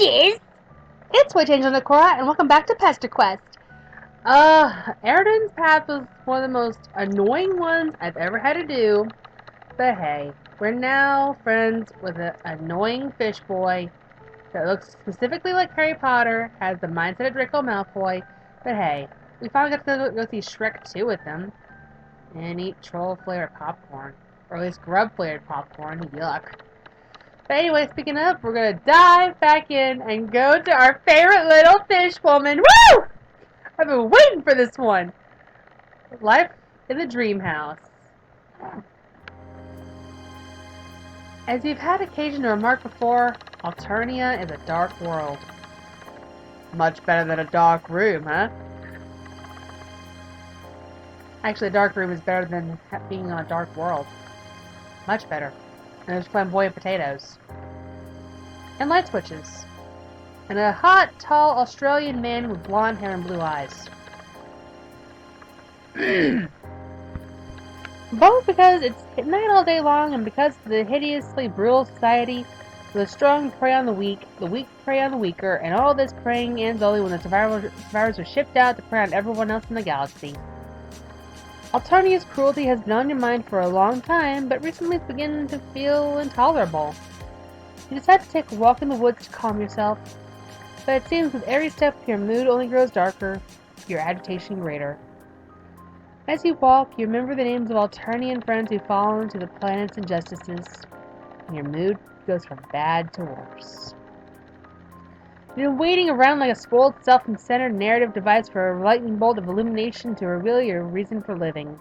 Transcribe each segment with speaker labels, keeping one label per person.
Speaker 1: Peixes! It's WitchAngelNekora, and welcome back to Pesterquest. Eridan's path was one of the most annoying ones I've ever had to do, but hey, we're now friends with an annoying fish boy that looks specifically like Harry Potter, has the mindset of Draco Malfoy, but hey, we finally got to go see Shrek 2 with him, and eat troll-flavored popcorn, or at least grub-flavored popcorn, yuck. But anyway, speaking of, we're gonna dive back in and go to our favorite little fish woman. Woo! I've been waiting for this one. Life in the Dream House. As you've had occasion to remark before, Alternia is a dark world. Much better than a dark room, huh? Actually, a dark room is better than being in a dark world. Much better. And there's flamboyant potatoes. And light switches. And a hot, tall Australian man with blonde hair and blue eyes. Both because it's night all day long and because of the hideously brutal society, the strong prey on the weak prey on the weaker, and all this preying ends only when the survivors are shipped out to prey on everyone else in the galaxy. Alternia's cruelty has been on your mind for a long time, but recently it's beginning to feel intolerable. You decide to take a walk in the woods to calm yourself, but it seems with every step your mood only grows darker, your agitation greater. As you walk, you remember the names of Alternian friends who've fallen to the planet's injustices, and your mood goes from bad to worse. You've been waiting around like a spoiled, self-centered narrative device for a lightning bolt of illumination to reveal your reason for living.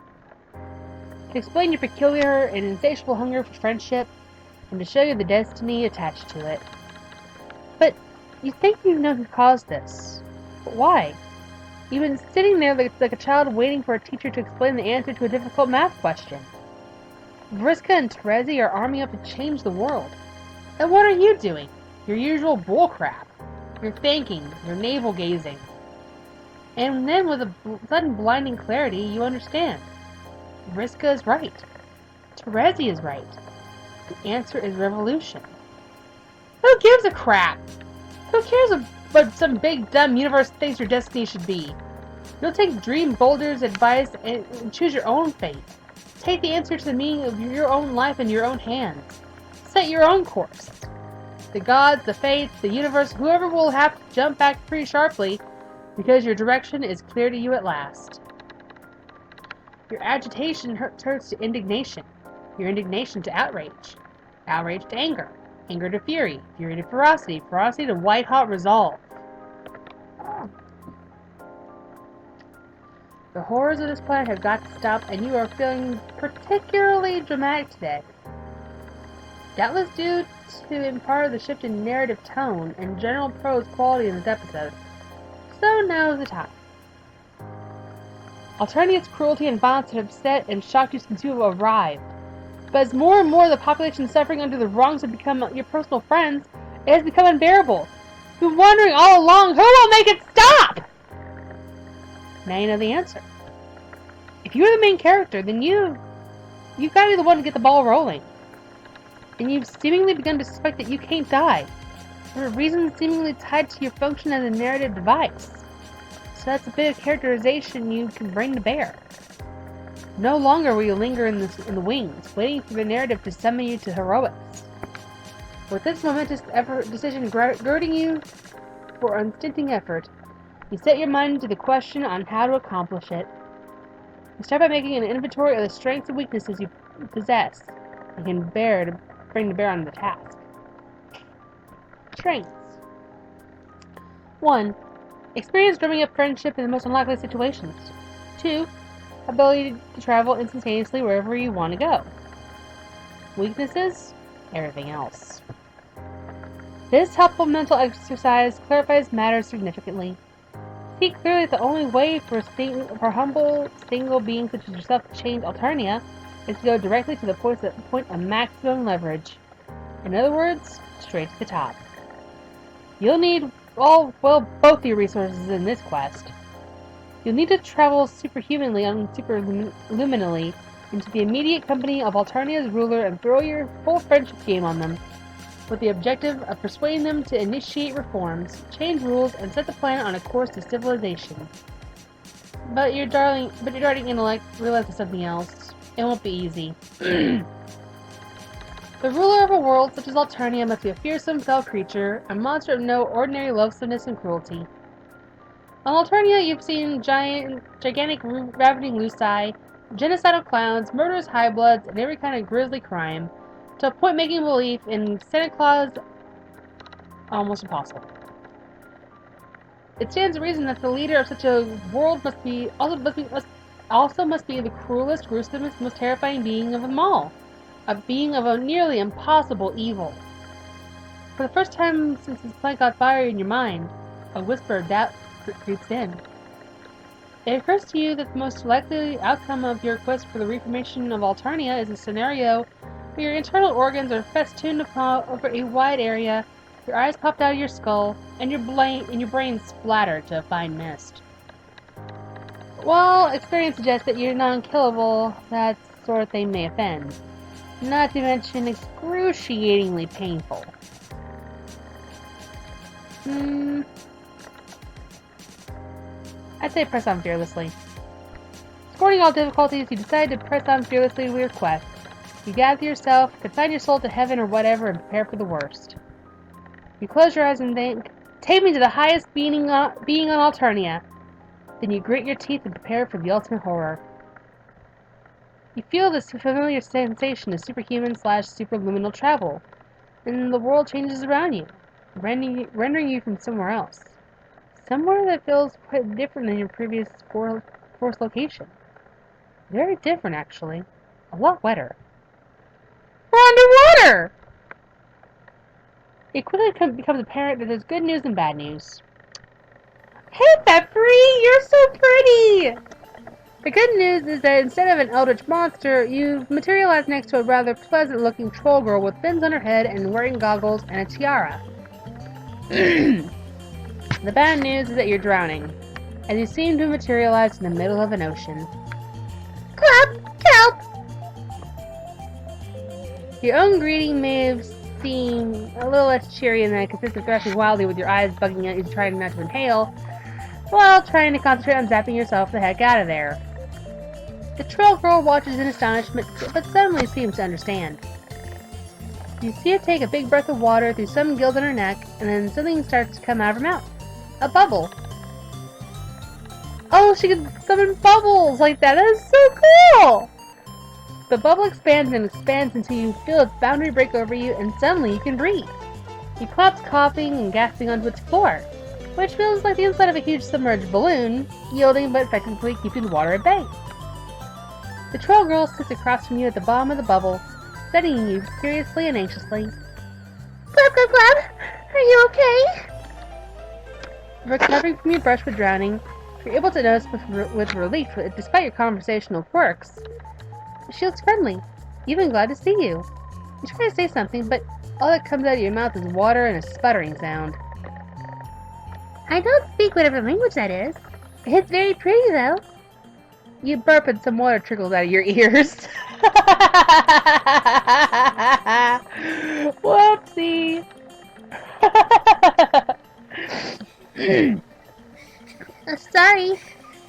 Speaker 1: To explain your peculiar and insatiable hunger for friendship, and to show you the destiny attached to it. But you think you know who caused this. But why? You've been sitting there like a child waiting for a teacher to explain the answer to a difficult math question. Vriska and Terezi are arming up to change the world. And what are you doing? Your usual bullcrap. You're thinking, you're navel-gazing. And then with a sudden blinding clarity, you understand. Vriska is right. Terezi is right. The answer is revolution. Who gives a crap? Who cares what some big dumb universe thinks your destiny should be? You'll take Dream Boulder's advice and choose your own fate. Take the answer to the meaning of your own life in your own hands. Set your own course. The gods, the fates, the universe, whoever will have to jump back pretty sharply because your direction is clear to you at last. Your agitation turns to indignation. Your indignation to outrage. Outrage to anger. Anger to fury. Fury to ferocity. Ferocity to white-hot resolve. The horrors of this planet have got to stop, and you are feeling particularly dramatic today. Doubtless due to in part of the shift in narrative tone and general prose quality in this episode. So now is the time. Alternia's cruelty and violence had upset and shocked you since you have arrived. But as more and more of the population suffering under the wrongs have become your personal friends, it has become unbearable. You've been wondering all along, who will make it stop? Now you know the answer. If you're the main character, then you've got to be the one to get the ball rolling. And you've seemingly begun to suspect that you can't die, for reasons seemingly tied to your function as a narrative device. So that's a bit of characterization you can bring to bear. No longer will you linger in the wings, waiting for the narrative to summon you to heroics. With this momentous decision girding you for unstinting effort, you set your mind to the question on how to accomplish it. You start by making an inventory of the strengths and weaknesses you possess and can bring to bear on the task. Strengths. 1. Experience drumming up friendship in the most unlikely situations. 2. Ability to travel instantaneously wherever you want to go. Weaknesses? Everything else. This helpful mental exercise clarifies matters significantly. See clearly that the only way for humble, single beings such as yourself to change Alternia is to go directly to the point of maximum leverage. In other words, straight to the top. You'll need, both your resources in this quest. You'll need to travel superhumanly and superluminally into the immediate company of Alternia's ruler and throw your full friendship game on them. with the objective of persuading them to initiate reforms, change rules, and set the planet on a course to civilization. But your darling intellect realizes something else. It won't be easy. The ruler of a world such as Alternia must be a fearsome, fell creature, a monster of no ordinary loathsomeness and cruelty. On Alternia, you've seen gigantic ravening Luci, genocidal clowns, murderous high-bloods, and every kind of grisly crime, to a point making belief in Santa Claus almost impossible. It stands to reason that the leader of such a world must be the cruelest, gruesomest, most terrifying being of them all. A being of a nearly impossible evil. For the first time since this planet got fire in your mind, a whisper of doubt creeps in. It occurs to you that the most likely outcome of your quest for the reformation of Alternia is a scenario where your internal organs are festooned over a wide area, your eyes popped out of your skull, and your brain splattered to a fine mist. While experience suggests that you're non-killable, that sort of thing may offend. Not to mention excruciatingly painful. I'd say press on fearlessly. Scorning all difficulties, you decide to press on fearlessly with your quest. You gather yourself, consign your soul to heaven or whatever, and prepare for the worst. You close your eyes and think, take me to the highest being on Alternia. Then you grit your teeth and prepare for the ultimate horror. You feel this familiar sensation of superhuman/superluminal travel, and the world changes around you, rendering you from somewhere else. Somewhere that feels quite different than your previous forced location. Very different, actually. A lot wetter. We're underwater! It quickly becomes apparent that there's good news and bad news. Hey, Feferi! You're so pretty! The good news is that instead of an eldritch monster, you've materialized next to a rather pleasant-looking troll girl with fins on her head and wearing goggles and a tiara. The bad news is that you're drowning, as you seem to materialize in the middle of an ocean. Club! Help! Your own greeting may have seemed a little less cheery than it consists of thrashing wildly with your eyes bugging at you trying not to inhale, while trying to concentrate on zapping yourself the heck out of there. The troll girl watches in astonishment, but suddenly seems to understand. You see her take a big breath of water through some gills on her neck, and then something starts to come out of her mouth. A bubble. Oh, she can summon bubbles like that. That is so cool! The bubble expands and expands until you feel its boundary break over you, and suddenly you can breathe. You collapse coughing and gasping onto its floor, which feels like the inside of a huge submerged balloon, yielding but effectively keeping the water at bay. The troll girl sits across from you at the bottom of the bubble, studying you curiously and anxiously. Glub, glub, glub! Are you okay? Recovering from your brush with drowning, you're able to notice with relief, despite your conversational quirks. She looks friendly, even glad to see you. You try to say something, but all that comes out of your mouth is water and a sputtering sound. I don't speak whatever language that is. It's very pretty, though. You burp and some water trickles out of your ears. Whoopsie! Sorry,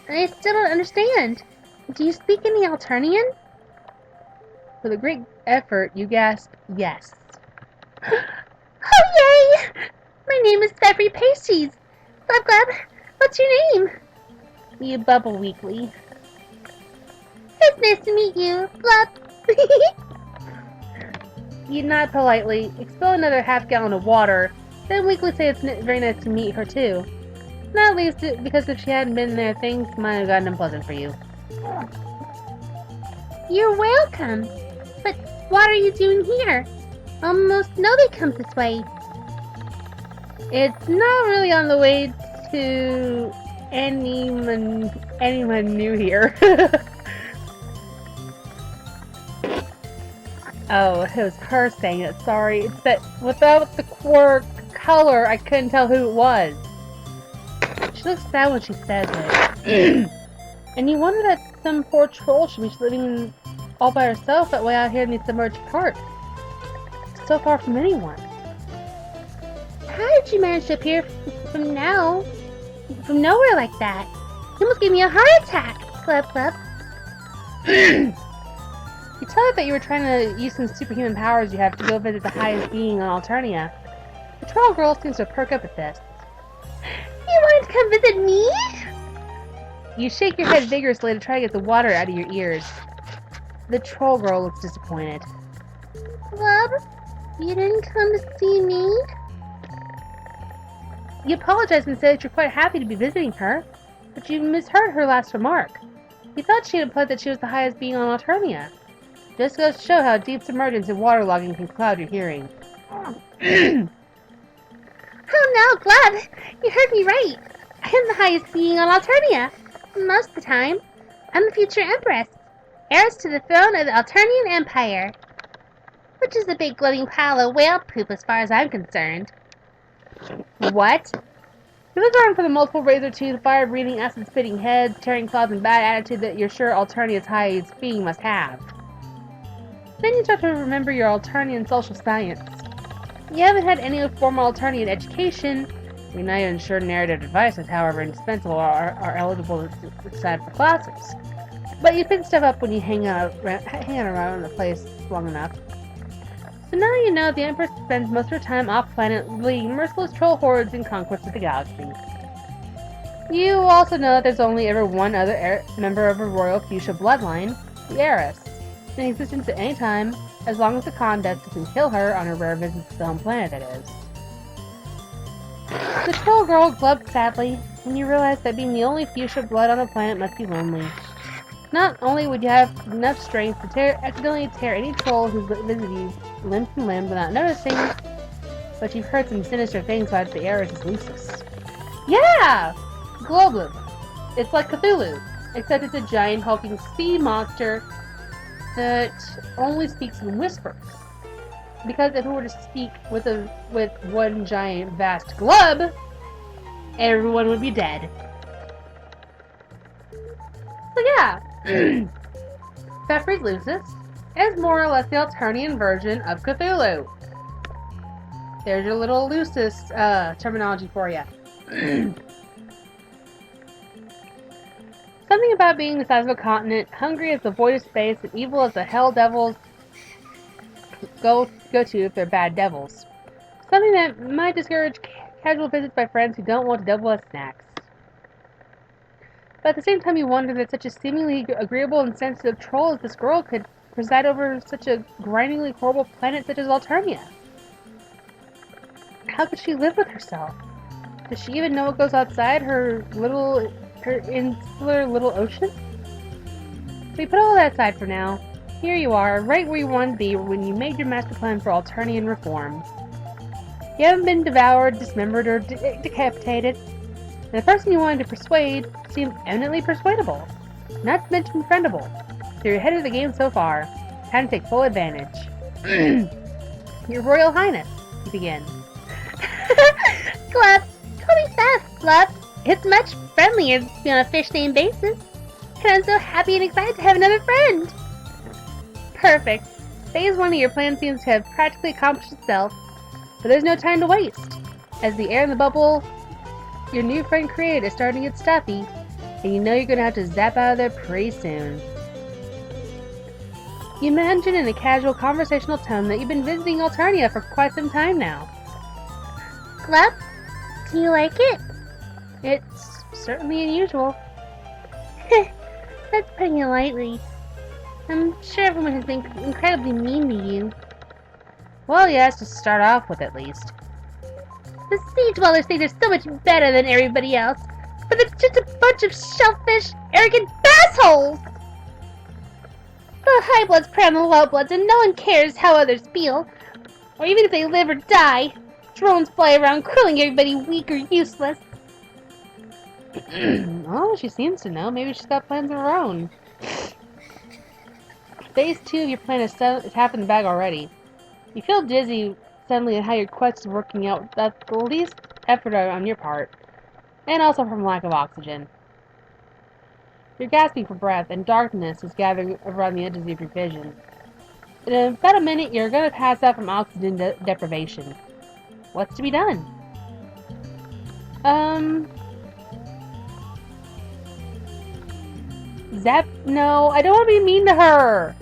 Speaker 1: I still don't understand. Do you speak any Alternian? With a great effort, you gasp, yes. Oh, yay! My name is Feferi Peixes. Glub, glub. What's your name? You bubble weakly. It's nice to meet you. Glub. You nod politely, expel another half-gallon of water, then weakly say it's very nice to meet her too. Not least because if she hadn't been there, things might have gotten unpleasant for you. You're welcome. But what are you doing here? Almost nobody comes this way. It's not really on the way to anyone new here. Oh, it was her saying it. Sorry. It's that without the quirk color, I couldn't tell who it was. She looks sad when she says it. And you wonder that some poor troll should be living all by herself that way out here in the submerged part. So far from anyone.
Speaker 2: how did you manage to appear from nowhere like that? You almost gave me a heart attack, Glub.
Speaker 1: You tell it that you were trying to use some superhuman powers you have to go visit the highest being on Alternia. The troll girl seems to perk up at this.
Speaker 2: You wanted to come visit me?
Speaker 1: You shake your head vigorously to try to get the water out of your ears. The troll girl looks disappointed.
Speaker 2: Glub, you didn't come to see me?
Speaker 1: You apologize and say that you're quite happy to be visiting her, but you misheard her last remark. You thought she had implied that she was the highest being on Alternia. Just goes to show how deep submergence and waterlogging can cloud your hearing.
Speaker 2: Oh no, Glub! You heard me right! I am the highest being on Alternia. Most of the time. I'm the future Empress, heiress to the throne of the Alternian Empire. Which is a big glowing pile of whale poop as far as I'm concerned.
Speaker 1: What? You look around for the multiple razor-toothed, fire-breathing, acid-spitting heads, tearing claws, and bad attitude that you're sure Alternia's highest being must have. Then you start to remember your Alternian social science. You haven't had any formal Alternian education. You're not even sure narrative devices, however indispensable, are eligible to decide for classes. But you pick stuff up when you hang out around the place long enough. So now you know the Empress spends most of her time off-planet leading merciless troll hordes in conquest of the galaxy. You also know that there's only ever one other member of a royal fuchsia bloodline, the heiress, in existence at any time, as long as the Conduct doesn't kill her on her rare visits to the home planet, that is. The troll girl glubbed sadly when you realized that being the only fuchsia blood on the planet must be lonely. Not only would you have enough strength to accidentally tear any troll who visited you limb from limb without noticing, but you've heard some sinister things about the heiress' Lucis. Yeah! GLUB. It's like Cthulhu, except it's a giant hulking sea monster that only speaks in whispers. Because if it were to speak with one giant vast glub, everyone would be dead. So yeah, Feferi Lucis is more or less the Alternian version of Cthulhu. There's your little Lucis terminology for you. Something about being the size of a continent, hungry as the void of space, and evil as the hell devils go to if they're bad devils. Something that might discourage casual visits by friends who don't want to double as snacks. But at the same time you wonder that such a seemingly agreeable and sensitive troll as this girl could preside over such a grindingly horrible planet such as Alternia. How could she live with herself? Does she even know what goes outside her insular little ocean? So you put all that aside for now. Here you are, right where you wanted to be when you made your master plan for Alternian reform. You haven't been devoured, dismembered, or decapitated, and the person you wanted to persuade seems eminently persuadable, not to mention friendable. So you're ahead of the game so far. Time to take full advantage. Your Royal Highness, you begin.
Speaker 2: Glub, call me Fef, Glub. It's much friendlier to be on a fish name basis. And I'm so happy and excited to have another friend.
Speaker 1: Perfect. Phase 1 of your plan seems to have practically accomplished itself, but there's no time to waste. As the air in the bubble your new friend created is starting to get stuffy, and you know you're going to have to zap out of there pretty soon. You mention in a casual conversational tone that you've been visiting Alternia for quite some time now.
Speaker 2: Glub, do you like it?
Speaker 1: It's certainly unusual.
Speaker 2: That's putting it lightly. I'm sure everyone has been incredibly mean to you.
Speaker 1: Well, yes, to start off with at least.
Speaker 2: The sea dwellers think they're so much better than everybody else, but it's just a bunch of shellfish, arrogant assholes! The high bloods prey on the low bloods, and no one cares how others feel, or even if they live or die. Drones fly around, killing everybody weak or useless.
Speaker 1: Oh, she seems to know. Maybe she's got plans of her own. Phase 2 of your plan is half in the bag already. You feel dizzy suddenly at how your quest is working out without the least effort on your part, and also from lack of oxygen. You're gasping for breath, and darkness is gathering around the edges of your vision. In about a minute, you're going to pass out from oxygen deprivation. What's to be done? Um, no, I don't want to be mean to her.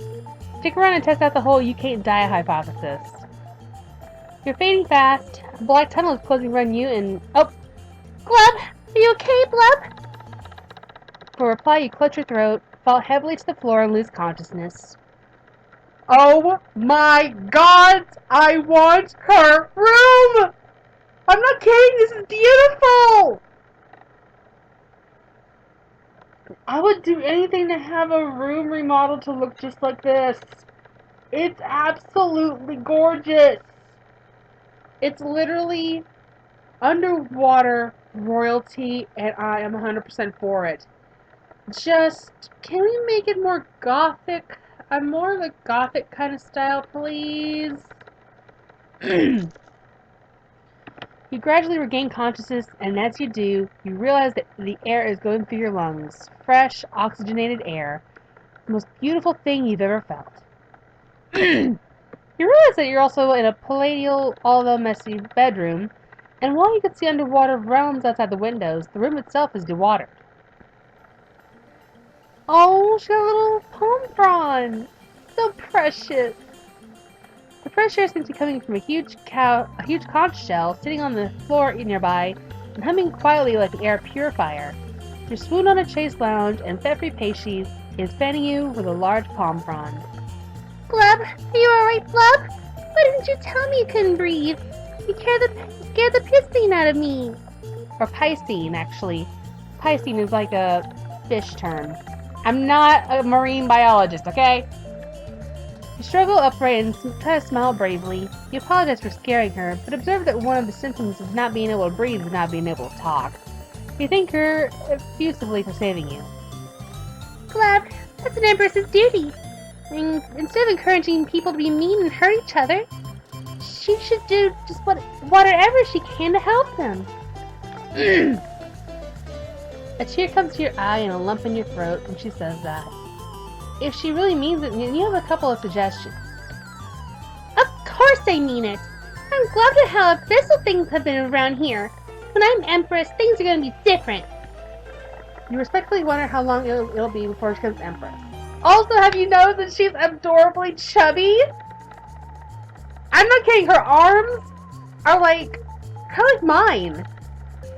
Speaker 1: Stick around and test out the whole you can't die hypothesis. You're fading fast. A black tunnel is closing around you and... Oh!
Speaker 2: Glub, are you okay, Blub?
Speaker 1: For reply, you clutch your throat, fall heavily to the floor, and lose consciousness. Oh my god! I want her room! I'm not kidding, this is beautiful! I would do anything to have a room remodeled to look just like this. It's absolutely gorgeous. It's literally underwater royalty, and I am 100% for it. Just, can we make it more gothic? I'm more of a gothic kind of style, please. You gradually regain consciousness, and as you do, you realize that the air is going through your lungs. Fresh, oxygenated air. The most beautiful thing you've ever felt. You realize that you're also in a palatial, although messy bedroom, and while you can see underwater realms outside the windows, the room itself is dewatered. Oh, she got a little palm frond. So precious. The fresh air seems to be coming from a huge conch shell sitting on the floor nearby and humming quietly like an air purifier. You're swooned on a chaise lounge, and Feferi Peixes is fanning you with a large palm frond.
Speaker 2: Glub, are you alright, Blub? Why didn't you tell me you couldn't breathe? You scared the pissing out of me.
Speaker 1: Or piscine, actually. Piscine is like a fish term. I'm not a marine biologist, okay? You struggle upright and try to smile bravely. You apologize for scaring her, but observe that one of the symptoms of not being able to breathe is not being able to talk. You thank her effusively for saving you.
Speaker 2: Glub, that's an Empress's duty. Instead of encouraging people to be mean and hurt each other, she should do just whatever she can to help them.
Speaker 1: A tear comes to your eye and a lump in your throat when she says that. If she really means it, you have a couple of suggestions.
Speaker 2: Of course I mean it. I'm glad to how official things have been around here. When I'm Empress, things are going to be different.
Speaker 1: You respectfully wonder how long it'll be before she becomes Empress. Also, have you noticed that she's adorably chubby? I'm not kidding, her arms are like, kind of like mine.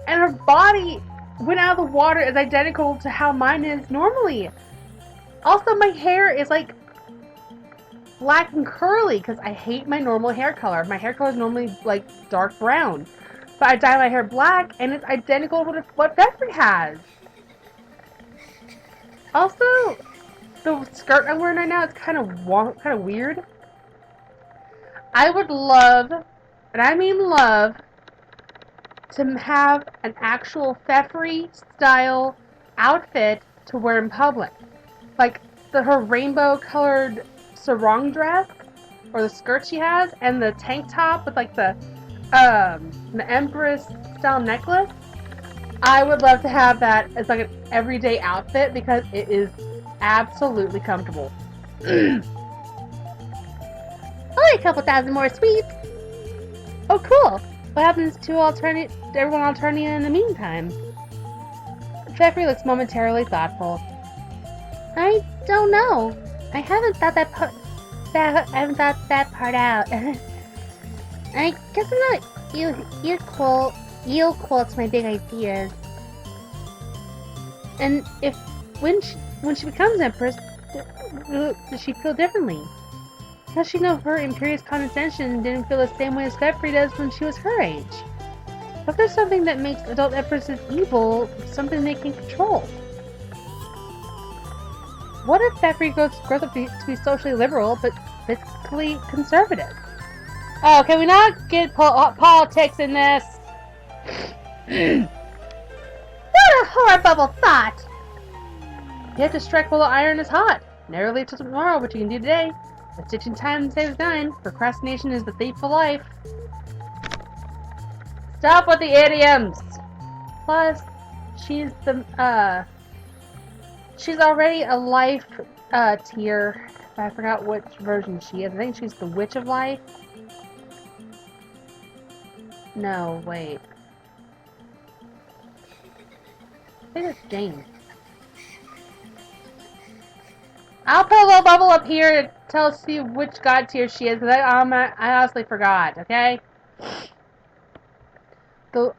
Speaker 1: And her body, when out of the water, is identical to how mine is normally. Also, my hair is like black and curly because I hate my normal hair color. My hair color is normally like dark brown. But I dye my hair black and it's identical to what Feferi has. Also, the skirt I'm wearing right now is kind of weird. I would love, and I mean love, to have an actual Feferi style outfit to wear in public. Like her rainbow colored sarong dress, or the skirt she has, and the tank top with like the Empress style necklace. I would love to have that as like an everyday outfit because it is absolutely comfortable.
Speaker 2: Only a couple thousand more sweets.
Speaker 1: Oh, cool. What happens to everyone Alternia in the meantime? Feferi looks momentarily thoughtful.
Speaker 2: I don't know. I haven't thought that part out. I guess I'm not equal to my big ideas.
Speaker 1: And when she becomes Empress, does she feel differently? Does she know her imperious condescension didn't feel the same way as Feferi does when she was her age? What if there's something that makes adult Empresses evil, something they can control? What if Feferi grows up to be socially liberal, but fiscally conservative? Oh, can we not get politics in this?
Speaker 2: What a horrible thought!
Speaker 1: You have to strike while the iron is hot. Never leave till tomorrow what you can do today. A stitch in time saves nine. Procrastination is the thief of life. Stop with the idioms! Plus, she's already a life tier. I forgot which version she is. I think she's the Witch of Life. No, wait. think it's Jane. I'll put a little bubble up here to tell us which god tier she is, because I honestly forgot, okay? The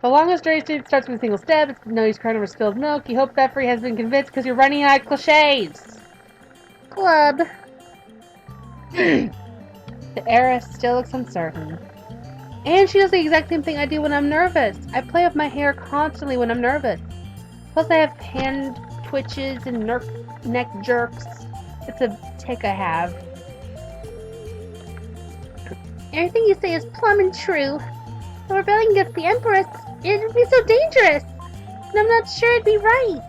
Speaker 1: longest journey starts with a single step. It's no use crying over spilled milk. You hope Feferi has been convinced because you're running out of cliches.
Speaker 2: Glub.
Speaker 1: The heiress still looks uncertain. And she does the exact same thing I do when I'm nervous. I play with my hair constantly when I'm nervous. Plus I have hand twitches and neck jerks. It's a tick I have.
Speaker 2: Everything you say is plumb and true. The rebellion against the Empress, it would be so dangerous. And I'm not sure it'd be right.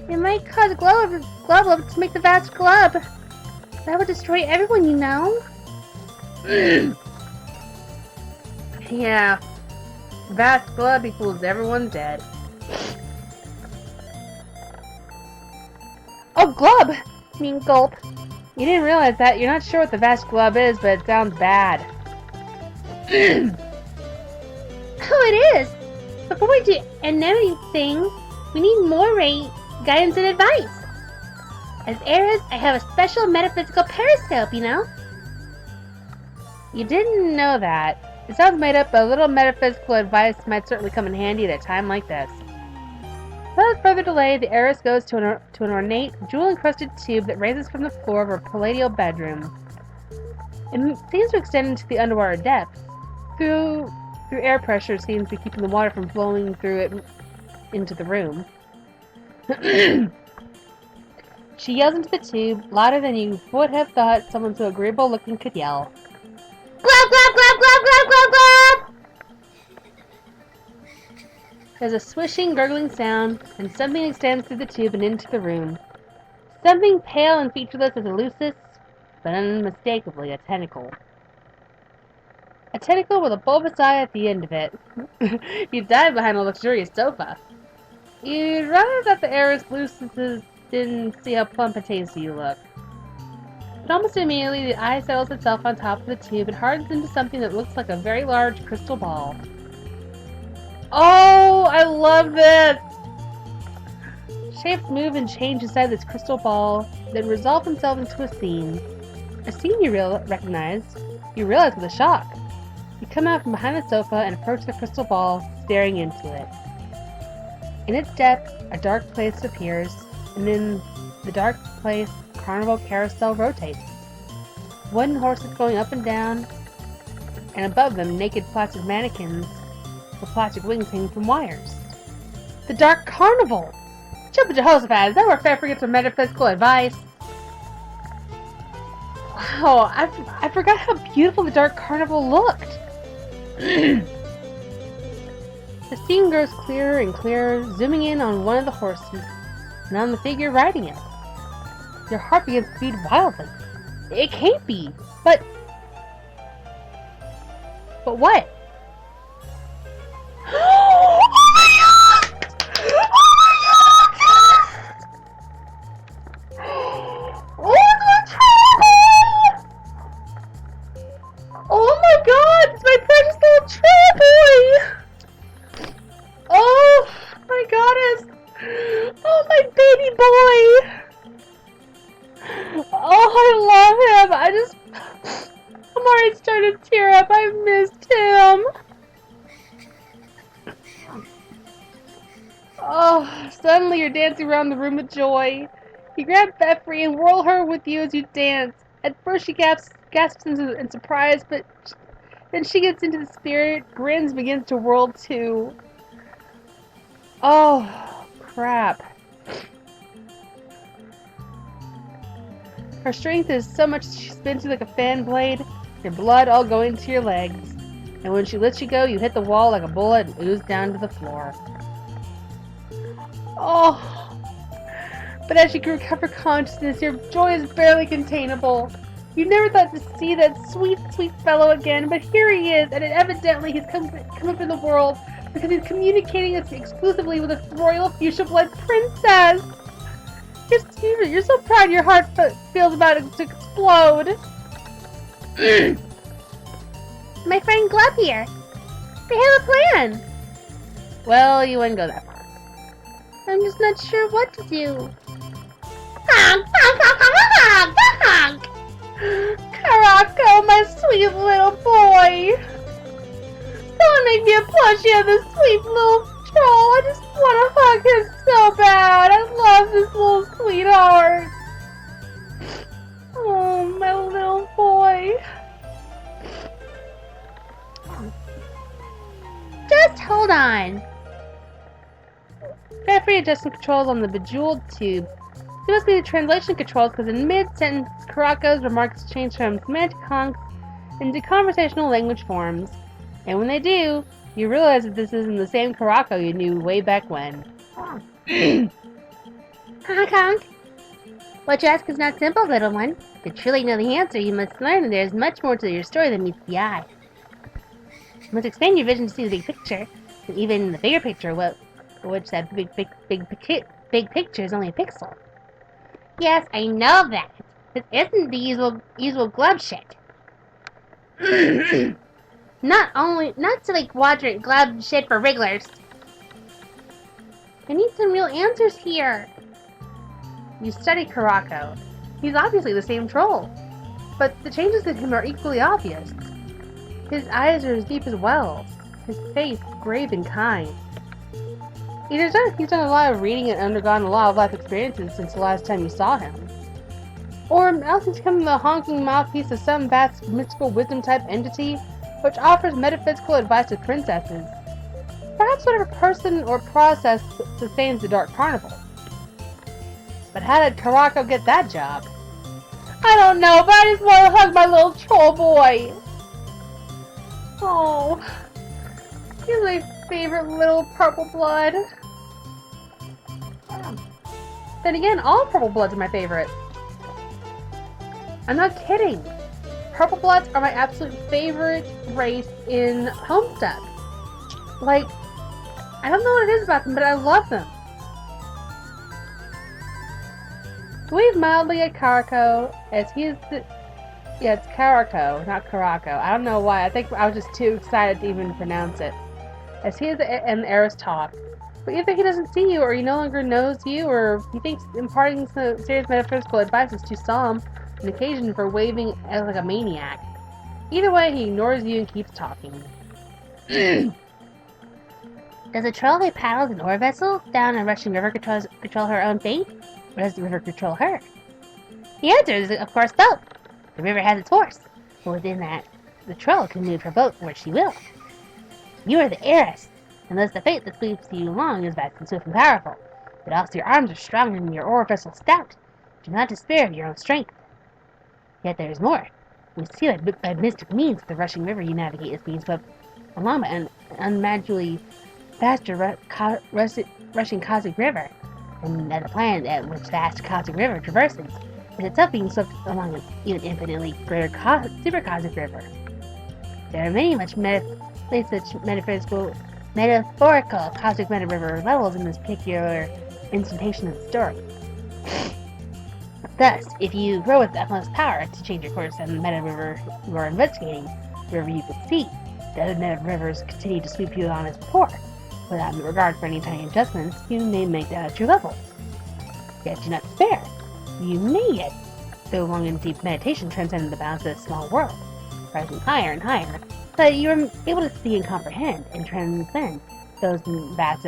Speaker 2: It might cause GLUB to make the vast GLUB. That would destroy everyone, you know.
Speaker 1: Yeah. Vast GLUB equals everyone dead.
Speaker 2: Oh, GLUB! I mean, gulp.
Speaker 1: You didn't realize that. You're not sure what the vast GLUB is, but it sounds bad.
Speaker 2: Oh, it is! Before we do anything, we need more guidance and advice. As heiress, I have a special metaphysical periscope, you know?
Speaker 1: You didn't know that. It sounds made up, but a little metaphysical advice might certainly come in handy at a time like this. Without further delay, the heiress goes to an ornate, jewel-encrusted tube that raises from the floor of her palatial bedroom. It seems to extend into the underwater depths. Through air pressure seems to be keeping the water from flowing through it into the room. She yells into the tube, louder than you would have thought someone so agreeable looking could yell.
Speaker 2: GLUB, GLUB, GLUB, GLUB, GLUB, GLUB, GLUB!
Speaker 1: There's a swishing, gurgling sound, and something extends through the tube and into the room. Something pale and featureless as Elusis, but unmistakably a tentacle. A tentacle with a bulbous eye at the end of it. You'd dive behind a luxurious sofa. You'd rather that the heiress Lucis didn't see how plump and tasty you look. But almost immediately, the eye settles itself on top of the tube and hardens into something that looks like a very large crystal ball. Oh, I love this! Shapes move and change inside this crystal ball, then resolve themselves into a scene. A scene you recognize. You realize with a shock. You come out from behind the sofa and approach the crystal ball, staring into it. In its depths, a dark place appears, and in the dark place, a carnival carousel rotates. Wooden horses going up and down, and above them, naked plastic mannequins with plastic wings hanging from wires. The Dark Carnival! Jump Jehoshaphat, is that where Feferi gets her metaphysical advice? Wow, I forgot how beautiful the Dark Carnival looked! The scene grows clearer and clearer, zooming in on one of the horses, and on the figure riding it. Your heart begins to beat wildly. It can't be! But what? Oh my god! Oh my god! Oh, it's my tree boy! Oh my god! It's my precious little tree boy! Oh my goddess! Oh my baby boy! Oh, I love him! I'm already starting to tear up. I missed him. Oh, suddenly you're dancing around the room with joy. You grab Feferi and whirl her with you as you dance. At first she gasps in surprise, but then she gets into the spirit, grins, begins to whirl too. Oh, crap. Her strength is so much she spins you like a fan blade, your blood all going to your legs. And when she lets you go, you hit the wall like a bullet and ooze down to the floor. Oh, but as you recover consciousness, your joy is barely containable. You never thought to see that sweet, sweet fellow again, but here he is, and evidently he's come up in the world because he's communicating exclusively with a royal fuchsia blood princess. You're so proud your heart feels about to explode.
Speaker 2: My friend GLUB here. They have a plan.
Speaker 1: Well, you wouldn't go that far.
Speaker 2: I'm just not sure what to do. Honk, honk, honk, honk, honk, honk. Karako, my sweet little boy. Don't make me a plushie of this sweet little troll. I just want to hug him so bad. I love this little sweetheart. Oh, my little boy. Just hold on.
Speaker 1: Feferi adjusting controls on the bejeweled tube. It must be the translation controls because in mid-sentence, Karako's remarks change from semantic honks into conversational language forms. And when they do, you realize that this isn't the same Karako you knew way back when.
Speaker 2: Honk, honk. What you ask is not simple, little one. To truly know the answer, you must learn that there is much more to your story than meets the eye. You must expand your vision to see the big picture, and even the bigger picture, which that big picture is only a pixel. Yes, I know that. This isn't the usual GLUB shit. Not silly quadrant GLUB shit for wrigglers. I need some real answers here.
Speaker 1: You study Karako. He's obviously the same troll, but the changes in him are equally obvious. His eyes are as deep as wells, his face grave and kind. Either he's done a lot of reading and undergone a lot of life experiences since the last time you saw him, or else he's become the honking mouthpiece of some vast mystical wisdom-type entity which offers metaphysical advice to princesses. Perhaps whatever person or process sustains the Dark Carnival. But how did Karako get that job? I don't know, but I just want to hug my little troll boy. Oh, he's my favorite little purple blood. Then again, all purple bloods are my favorite. I'm not kidding. Purple bloods are my absolute favorite race in Homestuck. Like, I don't know what it is about them, but I love them. Wave mildly at Karako as he is the... Yeah, it's Karako, not Karako. I don't know why. I think I was just too excited to even pronounce it. As he and the heiress talk. But either he doesn't see you, or he no longer knows you, or he thinks imparting some serious metaphysical advice is too solemn an occasion for waving as like a maniac. Either way, he ignores you and keeps talking.
Speaker 2: Does a troll who paddles an ore vessel down a rushing river control her own fate, or does the river control her? The answer is, of course, both. The river has its force, but within that, the troll can move her boat where she will. You are the heiress, and thus the fate that sweeps you along is vast and swift and powerful. But also your arms are strong and your ore vessel stout. Do not despair of your own strength. Yet there is more. We see that by mystic means the rushing river you navigate is being swept along by an unimaginably faster rushing cosmic river, and that the planet at which vast cosmic river traverses is itself being swept along an even infinitely greater supercosmic river. There are many such metaphorical cosmic meta-river levels in this particular instantation of the story. Thus, if you grow with the utmost power to change your course on the meta-river you are investigating, wherever you can see, the other meta-rivers continue to sweep you along as before. Without regard for any tiny adjustments, you may make that at your level. Yet do not despair. You may yet go along in deep meditation transcend the bounds of this small world, rising higher and higher, so that you are able to see and comprehend and transcend those vast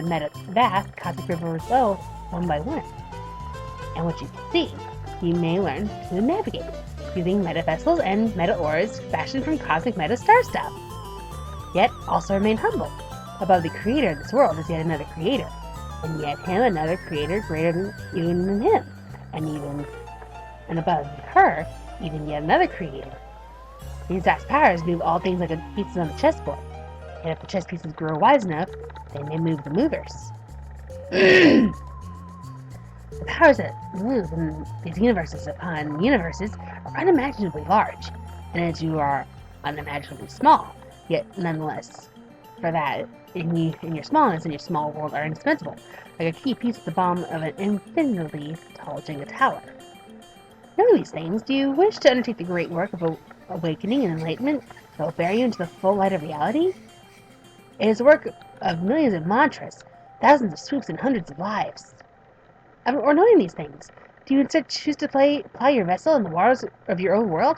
Speaker 2: cosmic rivers below one by one. And what you can see, you may learn to navigate, using meta vessels and meta ores fashioned from cosmic meta star stuff. Yet also remain humble. Above the creator of this world is yet another creator, and yet him another creator greater than even than him, and above her, even yet another creator. These vast powers move all things like pieces on the chessboard, and if the chess pieces grow wise enough, they may move the movers. The powers that move in these universes upon universes are unimaginably large, and as you are unimaginably small, yet nonetheless, for that, in your smallness and your small world are indispensable, like a key piece at the bottom of an infinitely tall Jenga tower. Knowing these things, do you wish to undertake the great work of awakening and enlightenment that will bear you into the full light of reality? It is a work
Speaker 1: of millions of mantras, thousands of swoops, and hundreds of lives. Or knowing these things, do you instead choose to ply your vessel in the waters of your own world?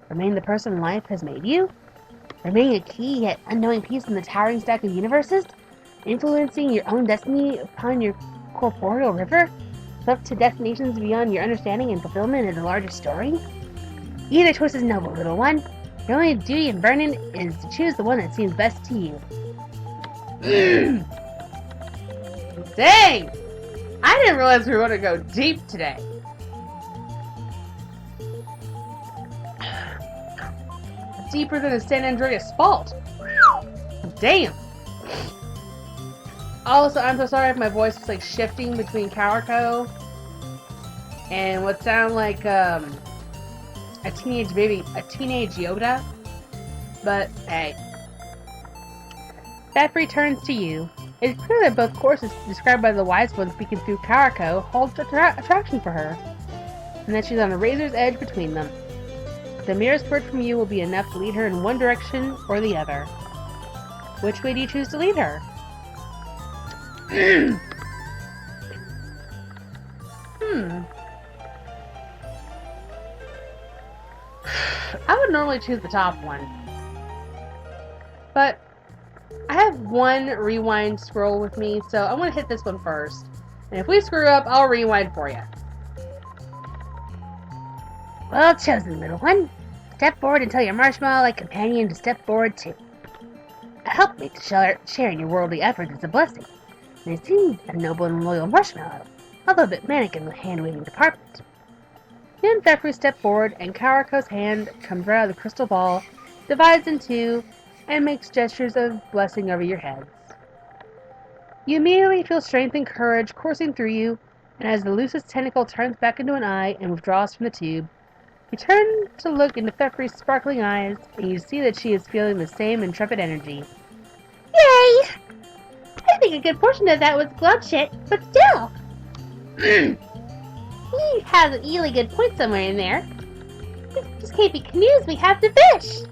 Speaker 1: Remain the person life has made you? Remaining a key yet unknowing piece in the towering stack of universes? Influencing your own destiny upon your corporeal river? Swept to destinations beyond your understanding and fulfillment in the larger story? Either choice is noble, little one. Your only duty in Vernon is to choose the one that seems best to you. Dang! I didn't realize we were going to go deep today. Deeper than a San Andreas fault. Damn. Also, I'm so sorry if my voice is like shifting between Calico and what sound like a teenage Yoda. But hey. Feferi turns to you. It is clear that both courses described by the wise one speaking through Calico hold attraction for her, and that she's on a razor's edge between them. The merest word from you will be enough to lead her in one direction or the other. Which way do you choose to lead her? I would normally choose the top one. But I have one rewind scroll with me, so I'm going to hit this one first. And if we screw up, I'll rewind for you.
Speaker 2: Well chosen, little one. Step forward and tell your marshmallow-like companion to step forward too. A helpmate to share in your worldly efforts is a blessing, and it seems a noble and loyal marshmallow, although a bit manic in the hand-waving department. Then Feferi steps forward, and Calico's hand comes right out of the crystal ball, divides in two, and makes gestures of blessing over your heads. You immediately feel strength and courage coursing through you, and as the loosest tentacle turns back into an eye and withdraws from the tube, you turn to look into Feferi's sparkling eyes, and you see that she is feeling the same intrepid energy. Yay! I think a good portion of that was GLUB shit, but still. He has a really good point somewhere in there. We just can't be canoes, we have to fish.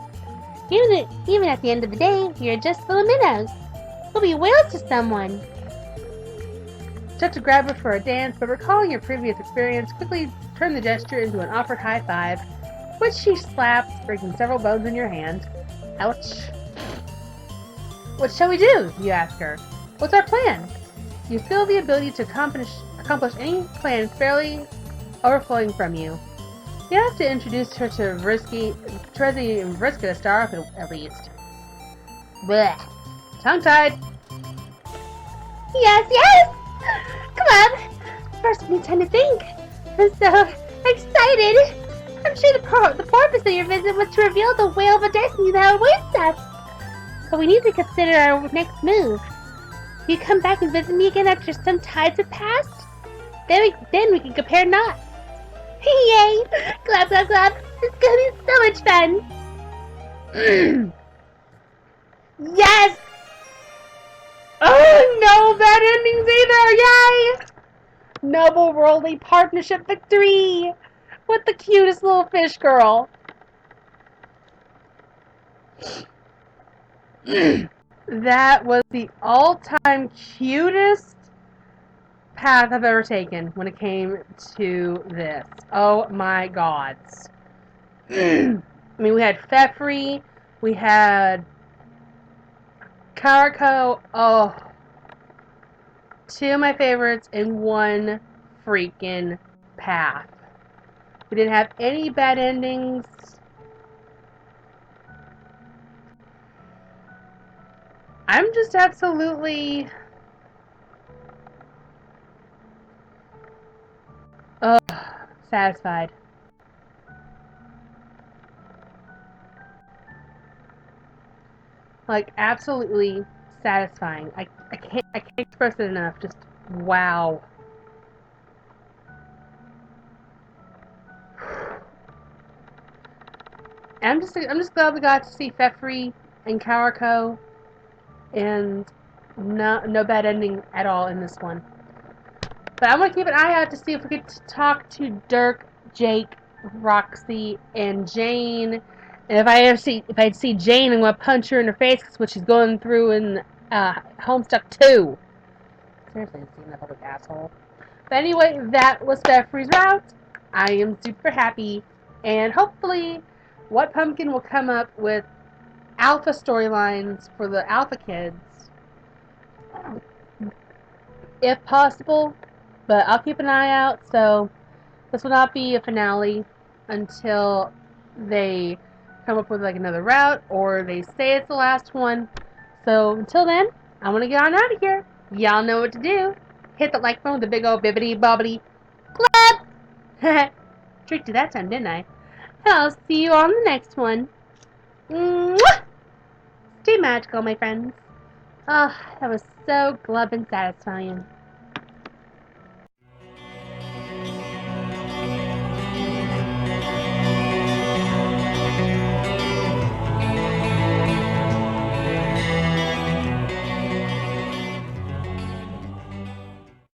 Speaker 2: Even at the end of the day, you're just little minnows. We'll be whales to someone.
Speaker 1: Just to grab her for a dance, but recalling your previous experience, quickly turn the gesture into an offered high five, which she slaps, breaking several bones in your hand. Ouch. What shall we do? You ask her. What's our plan? You feel the ability to accomplish any plan fairly overflowing from you. You have to introduce her to Trezzy and Vriska to start off at least. Blech. Tongue-tied.
Speaker 2: Yes! GLUB! First we need time to think. I'm so excited! I'm sure the purpose of your visit was to reveal the whale of a destiny that awaits us. But we need to consider our next move. You come back and visit me again after some tides have passed? Then we can compare notes. Yay! GLUB, GLUB, GLUB! It's gonna be so much fun! Yes!
Speaker 1: Oh, no bad endings either! Yay! Noble worldly partnership victory! With the cutest little fish girl. That was the all-time cutest path I've ever taken when it came to this. Oh my gods. I mean, we had Feferi, we had Calico. Oh, two of my favorites in one freaking path. We didn't have any bad endings. I'm just absolutely satisfied. Like, absolutely satisfying. I can't express it enough. Just wow. I'm just glad we got to see Feferi and Calico, and no bad ending at all in this one. But I'm gonna keep an eye out to see if we get to talk to Dirk, Jake, Roxy, and Jane. And if I see Jane, I'm gonna punch her in the face because what she's going through in Homestuck 2. Seriously, seen that public asshole. But anyway, that was Feferi's route. I am super happy, and hopefully, What Pumpkin will come up with alpha storylines for the alpha kids, if possible. But I'll keep an eye out. So this will not be a finale until they come up with like another route or they say it's the last one. So until then, I'm gonna get on out of here. Y'all know what to do. Hit the like button with the big old bibbity bobbity glub. Tricked you that time, didn't I? I'll see you on the next one. Mwah! Stay magical, my friends. Oh, that was so glub and satisfying.